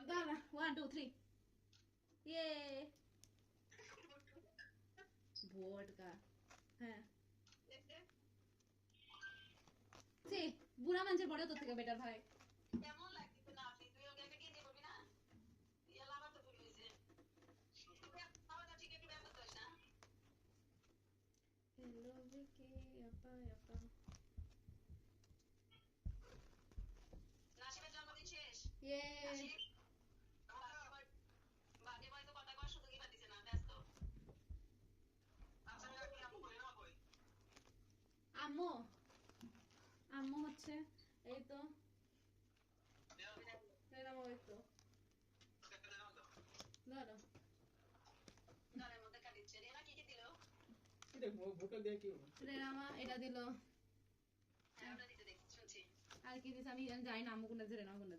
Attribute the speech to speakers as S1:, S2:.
S1: দাঁড়া 1 2 3 ইয়ে ভোটকা হ্যাঁ সে বুড়া মানুষের পরেও তোর থেকে বেটার ভাই
S2: কেমন লাগছে না আপনি তুই ওকে একটা কিনে করবি না ইয়া লাভার তো ভুল হয়েছে বাবা তো ঠিক একটু ব্যবহার করিস না
S1: হ্যালো ভিকি আপা আপা
S2: নাসিমের জন্মদিন শেষ
S1: ইয়ে
S2: নাসিম বার্থডে বয় তো কথা কর শুধু কি পাতিছে না ব্যস্ত আচ্ছা আমি আম্মু কই না কই
S1: আম্মু আম্মু হচ্ছে এই তো এরকম ওই তো ধরো
S2: ঘরের মধ্যে কাটিচ্ছে রেনা কি কি দিল
S3: এটা ভোটার দেয়া কি
S1: রেনামা এটা দিল
S2: হ্যাঁ ওটা দিতে দেখি শুনছি
S1: আর কি দিস আমি জানি না আম্মু কোনটা রেনামা কোনটা